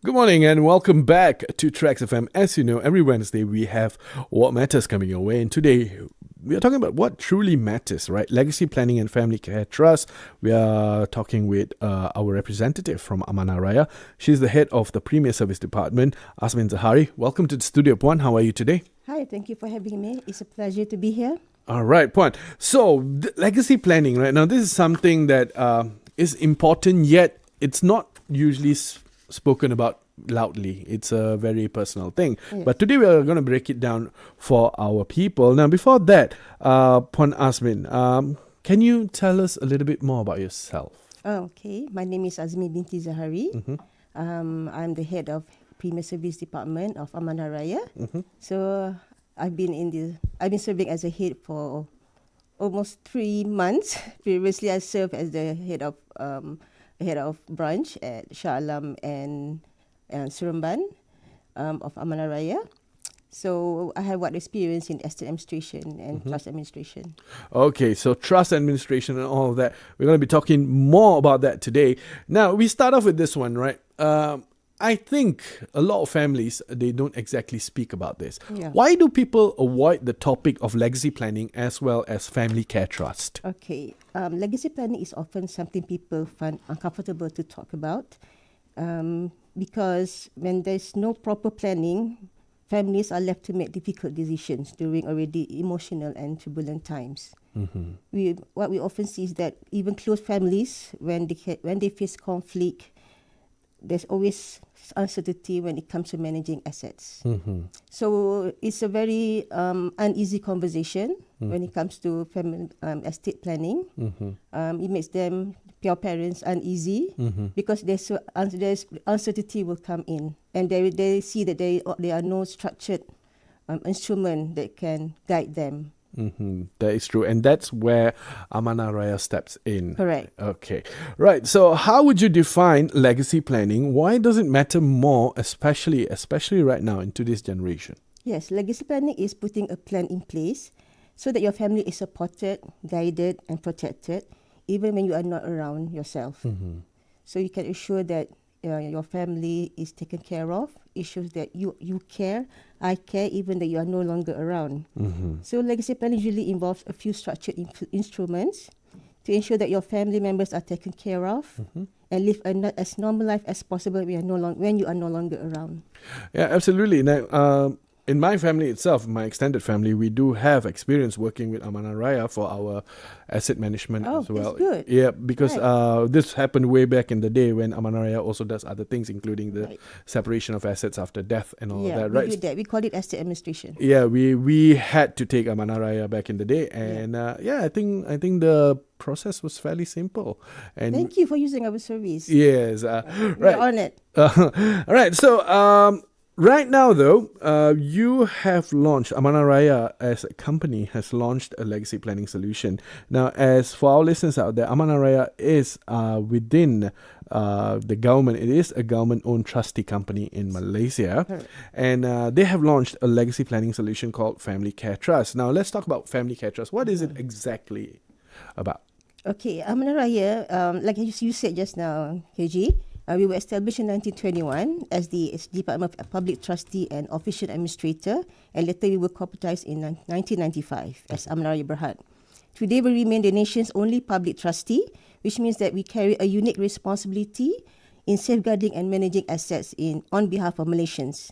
Good morning and welcome back to TRAXXfm. As you know, every Wednesday we have What Matters coming your way, and today we are talking about what truly matters, right? Legacy Planning and Family Care Trust. We are talking with our representative from Amanah Raya. She's the head of the Premier Service Department, Azmin Zahari. Welcome to the studio, Puan. How are you today? Hi, thank you for having me. It's a pleasure to be here. All right, Puan. So, legacy planning, right? Now, this is something that is important, yet it's not usually spoken about loudly. It's a very personal thing. Yes. But today we are going to break it down for our people. Now, before that, Puan Azmin, can you tell us a little bit more about yourself? Okay, my name is Azmi binti Zahari. I'm the head of Premier Service Department of Amanah Raya. So I've been serving as a head for almost 3 months. Previously, I served as the head of branch at Shah Alam and Seremban of Amanah Raya. So I have experience in estate administration and trust administration. Okay, so trust administration and all of that. We're going to be talking more about that today. Now, we start off with this one, right? I think a lot of families, they don't exactly speak about this. Yeah. Why do people avoid the topic of legacy planning as well as family care trust? Okay, legacy planning is often something people find uncomfortable to talk about because when there's no proper planning, families are left to make difficult decisions during already emotional and turbulent times. What we often see is that even close families, when they face conflict, there's always uncertainty when it comes to managing assets. So it's a very uneasy conversation when it comes to family estate planning. It makes your parents uneasy because there's uncertainty will come in, and they see that there are no structured instrument that can guide them. That is true. And that's where Amanah Raya steps in. Correct. Okay. Right. So how would you define legacy planning? Why does it matter more, especially right now in today's generation? Yes, legacy planning is putting a plan in place so that your family is supported, guided, and protected, even when you are not around yourself. So you can ensure that your family is taken care of. It shows that you care, I care, even that you are no longer around. So legacy planning usually involves a few structured instruments to ensure that your family members are taken care of and live as normal life as possible when you are no longer around. Yeah, absolutely. Now, in my family itself, my extended family, we do have experience working with Amanah Raya for our asset management as well. That's good. Yeah, because this happened way back in the day when Amanah Raya also does other things, including the separation of assets after death and all of that, right? We do that. We call it asset administration. Yeah, we had to take Amanah Raya back in the day, and I think the process was fairly simple. And thank you for using our service. yes, We're right. honored. All right, so right now, though, you have launched, Amanah Raya as a company has launched a legacy planning solution. Now, as for our listeners out there, Amanah Raya is within the government. It is a government-owned trustee company in Malaysia. Correct. And they have launched a legacy planning solution called Family Care Trust. Now, let's talk about Family Care Trust. What is it exactly about? Okay, Amanah Raya, like you said just now, KG, we were established in 1921 as the Department of Public Trustee and Official Administrator, and later we were corporatized in 1995 as Amanah Raya Berhad. Today we remain the nation's only public trustee, which means that we carry a unique responsibility in safeguarding and managing assets on behalf of Malaysians.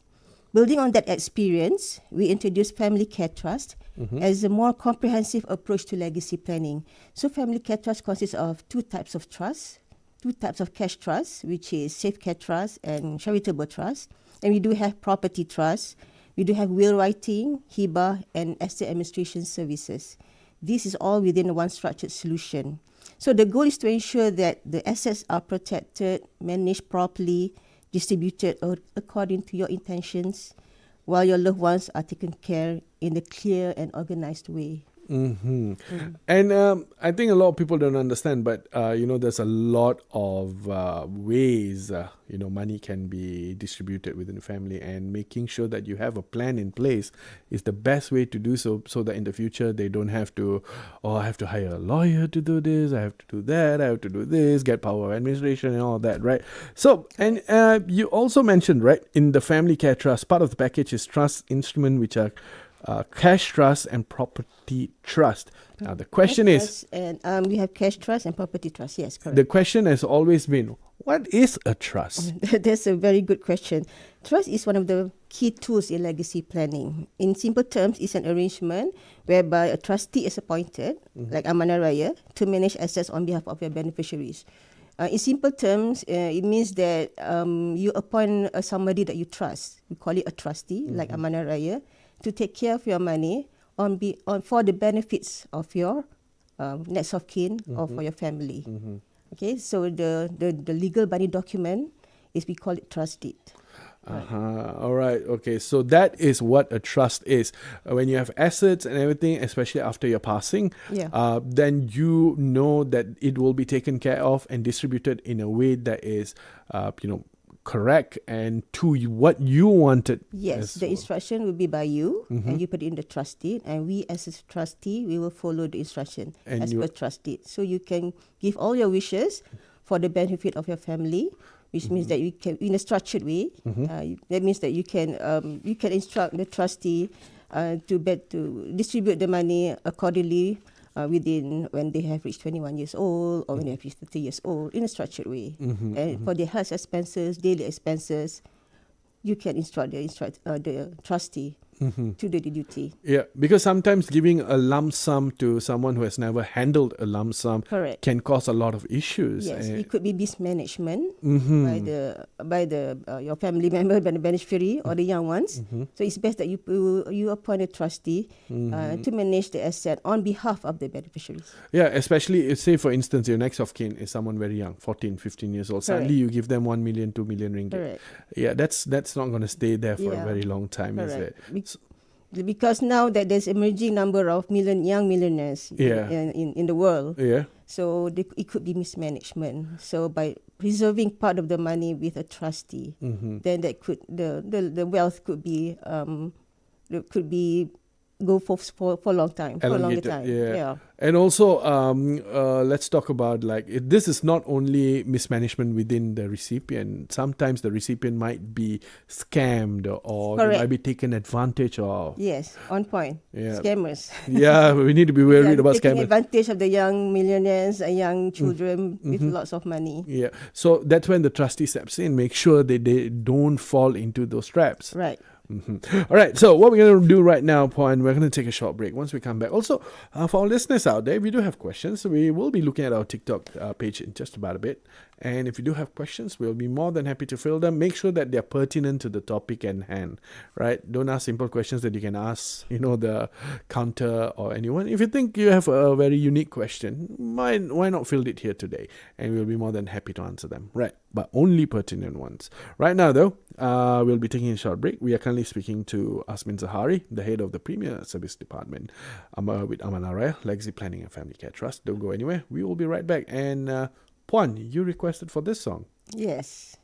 Building on that experience, we introduced Family Care Trust as a more comprehensive approach to legacy planning. So Family Care Trust consists of two types of trusts. Two types of cash trust, which is safe care trust and charitable trust. And we do have property trust. We do have will writing, hibah, and estate administration services. This is all within one structured solution. So the goal is to ensure that the assets are protected, managed properly, distributed according to your intentions, while your loved ones are taken care in a clear and organized way. And I think a lot of people don't understand, but there's a lot of ways money can be distributed within the family, and making sure that you have a plan in place is the best way to do so, so that in the future they don't have to, oh, I have to hire a lawyer to do this, I have to do that, I have to do this, get power of administration and all that, right? So, and you also mentioned, right, in the family care trust, part of the package is trust instrument, which are cash trust and property trust. Now the question is, and we have cash trust and property trust. Yes, correct. the question has always been, what is a trust? That's a very good question. Trust is one of the key tools in legacy planning. In simple terms, it's an arrangement whereby a trustee is appointed, like Amanah Raya, to manage assets on behalf of your beneficiaries. In simple terms, it means that you appoint somebody that you trust. We call it a trustee, like Amanah Raya, to take care of your money for the benefits of your next of kin or for your family. Okay, so the legal binding document is, we call it trust deed. All right. Okay. So that is what a trust is. When you have assets and everything, especially after your passing, then you know that it will be taken care of and distributed in a way that is, correct and to what you wanted. Yes, the instruction will be by you, and you put it in the trust deed, and we as a trustee, we will follow the instruction as per trust deed. So you can give all your wishes for the benefit of your family, which means that you can, in a structured way, that means that you can instruct the trustee to distribute the money accordingly within when they have reached 21 years old or when they have reached 30 years old, in a structured way. And for their health expenses, daily expenses, you can instruct the trustee to do the duty. Yeah, because sometimes giving a lump sum to someone who has never handled a lump sum can cause a lot of issues. Yes, it could be mismanagement by the your family member, by the beneficiary or the young ones. So it's best that you appoint a trustee to manage the asset on behalf of the beneficiaries. Yeah, especially if, say for instance, your next of kin is someone very young, 14, 15 years old. Suddenly you give them 1 million, 2 million ringgit. Correct. Yeah, that's not going to stay there for a very long time, is it? Because now that there's emerging number of young millionaires in the world, so it could be mismanagement. So by preserving part of the money with a trustee, then that could the wealth could be go for a long time, for a longer time. Yeah. And also, let's talk about this is not only mismanagement within the recipient. Sometimes the recipient might be scammed or they might be taken advantage of. Yes, on point. Yeah. Scammers. Yeah, we need to be worried about taking scammers. Advantage of the young millionaires and young children with lots of money. Yeah, so that's when the trustee steps in, make sure that they don't fall into those traps. Right. All right, so what we're going to do right now, Puan, we're going to take a short break. Once we come back, also for our listeners out there, we do have questions. We will be looking at our TikTok page in just about a bit. And if you do have questions, we'll be more than happy to fill them. Make sure that they're pertinent to the topic at hand, right? Don't ask simple questions that you can ask, the counter or anyone. If you think you have a very unique question, why not fill it here today? And we'll be more than happy to answer them, right? But only pertinent ones. Right now, though, we'll be taking a short break. We are currently speaking to Asmin Zahari, the head of the Premier Service Department with Amanah Raya, Legacy Planning and Family Care Trust. Don't go anywhere. We will be right back. And Puan, you requested for this song. Yes.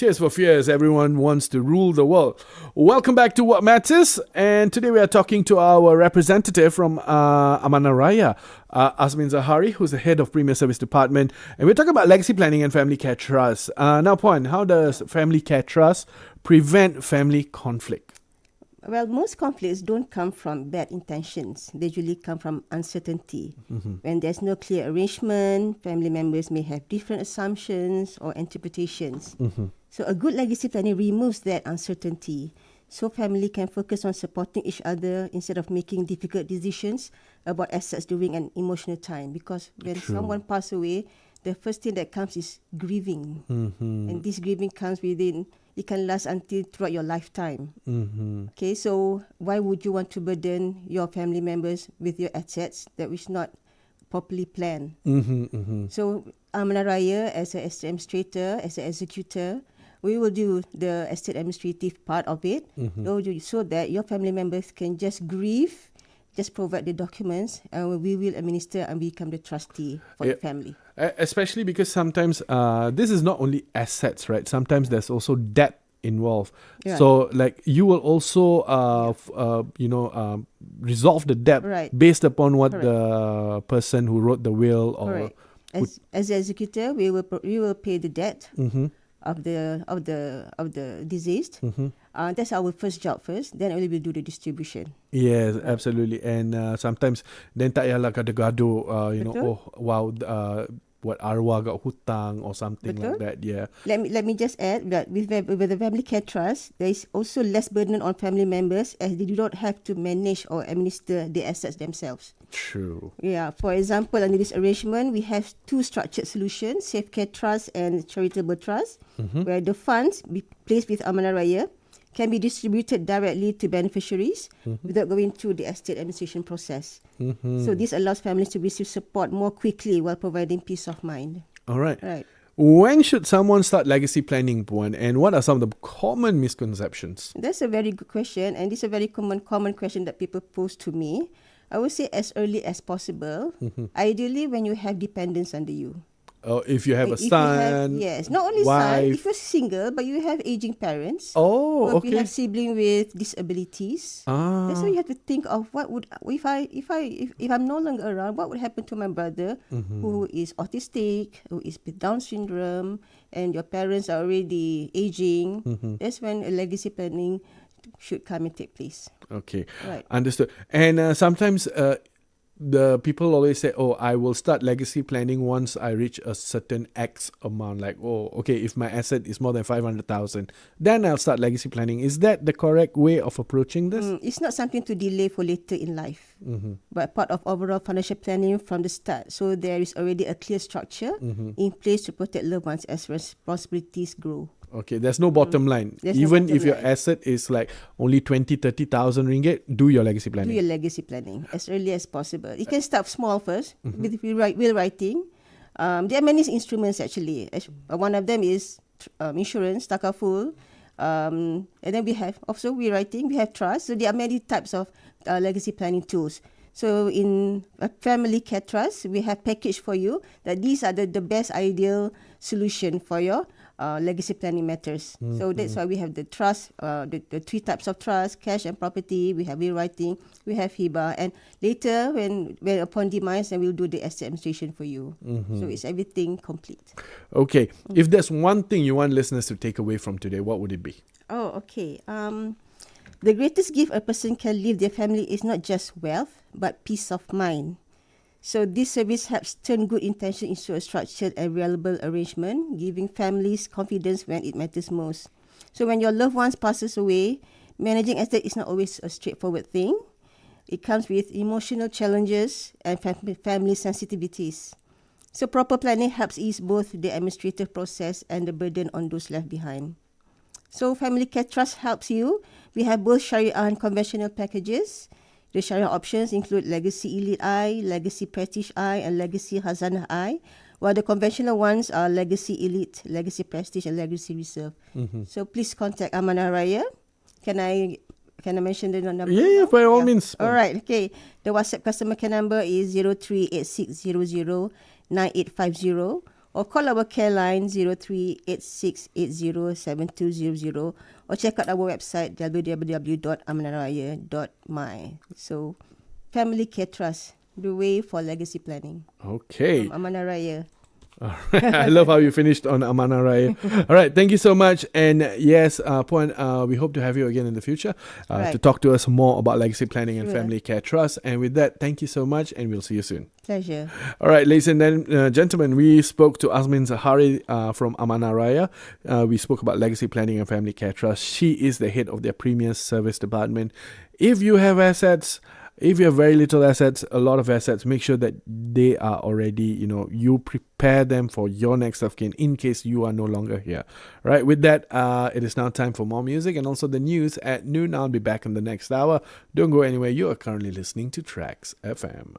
Tears for Fears, everyone wants to rule the world. Welcome back to What Matters, and today we are talking to our representative from Amanah Raya, Azmin Zahari, who's the head of Premier Service Department, and we're talking about legacy planning and family care trust. Now, Puan, how does family care trust prevent family conflict? Well, most conflicts don't come from bad intentions. They usually come from uncertainty. When there's no clear arrangement, family members may have different assumptions or interpretations. So a good legacy planning removes that uncertainty. So family can focus on supporting each other instead of making difficult decisions about assets during an emotional time. Because when someone passes away, the first thing that comes is grieving. And this grieving comes within, it can last until throughout your lifetime. Okay, so why would you want to burden your family members with your assets that was not properly planned? So Amanah Raya, as an estate administrator, as an executor, we will do the estate administrative part of it, so that your family members can just grieve, just provide the documents, and we will administer and become the trustee for the family. Especially because sometimes this is not only assets, right? Sometimes there's also debt involved. Right. So, like, you will also, resolve the debt based upon what the person who wrote the will or. As the executor, we will pay the debt of the deceased. That's our first job first. Then we will do the distribution. Yes, absolutely. And sometimes then tak payahlah gaduh-gaduh, what arwah got hutang or something like that. Yeah. Let me just add that with the family care trust, there is also less burden on family members as they do not have to manage or administer the assets themselves. True. Yeah. For example, under this arrangement, we have two structured solutions: Safe Care Trust and Charitable Trust, where the funds be placed with Amanah Raya can be distributed directly to beneficiaries without going through the estate administration process. So this allows families to receive support more quickly while providing peace of mind. All right. Right. When should someone start legacy planning, Puan? And what are some of the common misconceptions? That's a very good question, and this is a very common question that people pose to me. I would say as early as possible. Ideally, when you have dependents under you. If you have a son, not only wife. son. If you're single, but you have aging parents. Oh, or okay. If you have sibling with disabilities. That's why you have to think of what would if I'm no longer around, what would happen to my brother who is autistic, who is with Down syndrome, and your parents are already aging. That's when a legacy planning should come and take place. Okay, right. Understood. And sometimes the people always say, "Oh, I will start legacy planning once I reach a certain X amount." Like, oh, okay, if my asset is more than 500,000, then I'll start legacy planning. Is that the correct way of approaching this? It's not something to delay for later in life, but part of overall financial planning from the start. So there is already a clear structure in place to protect loved ones as responsibilities grow. Okay, there's no bottom line. There's Even no if your bottom asset is like only 20,000-30,000 ringgit, do your legacy planning. Do your legacy planning as early as possible. You can start small first with will writing. There are many instruments actually. One of them is insurance, takaful. And then we have also will writing, we have trust. So there are many types of legacy planning tools. So in a family care trust, we have package for you that these are the best ideal solution for your legacy planning matters. So that's why we have the trust, the three types of trust: cash and property. We have will writing, we have hiba, and later when upon demise, then we'll do the asset administration for you. So it's everything complete. Okay, if there's one thing you want listeners to take away from today, what would it be? Oh, okay. The greatest gift a person can leave their family is not just wealth, but peace of mind. So this service helps turn good intention into a structured and reliable arrangement, giving families confidence when it matters most. So when your loved ones passes away, managing estate is not always a straightforward thing. It comes with emotional challenges and family sensitivities. So proper planning helps ease both the administrative process and the burden on those left behind. So Family Care Trust helps you. We have both Sharia and conventional packages. The Sharia options include Legacy Elite I, Legacy Prestige I, and Legacy Hazanah I, while the conventional ones are Legacy Elite, Legacy Prestige, and Legacy Reserve. So please contact Amanah Raya. Can I mention the number? Yeah, by all means. All right, okay. The WhatsApp customer care number is 0386009850, or call our care line 0386807200 or check out our website www.amanaraya.my. So, Family Care Trust, the way for legacy planning. Okay. From Amanah Raya. All right. I love how you finished on Amanah Raya. All right. Thank you so much. And yes, Puan, we hope to have you again in the future to talk to us more about legacy planning and family care trust. And with that, thank you so much, and we'll see you soon. Pleasure. All right, ladies and gentlemen, we spoke to Azmin Zahari from Amanah Raya. We spoke about legacy planning and family care trust. She is the head of their premier service department. If you have assets, if you have very little assets, a lot of assets, make sure that they are already, you prepare them for your next of kin in case you are no longer here. Right, with that, it is now time for more music and also the news at noon. I'll be back in the next hour. Don't go anywhere. You are currently listening to TRAXXfm.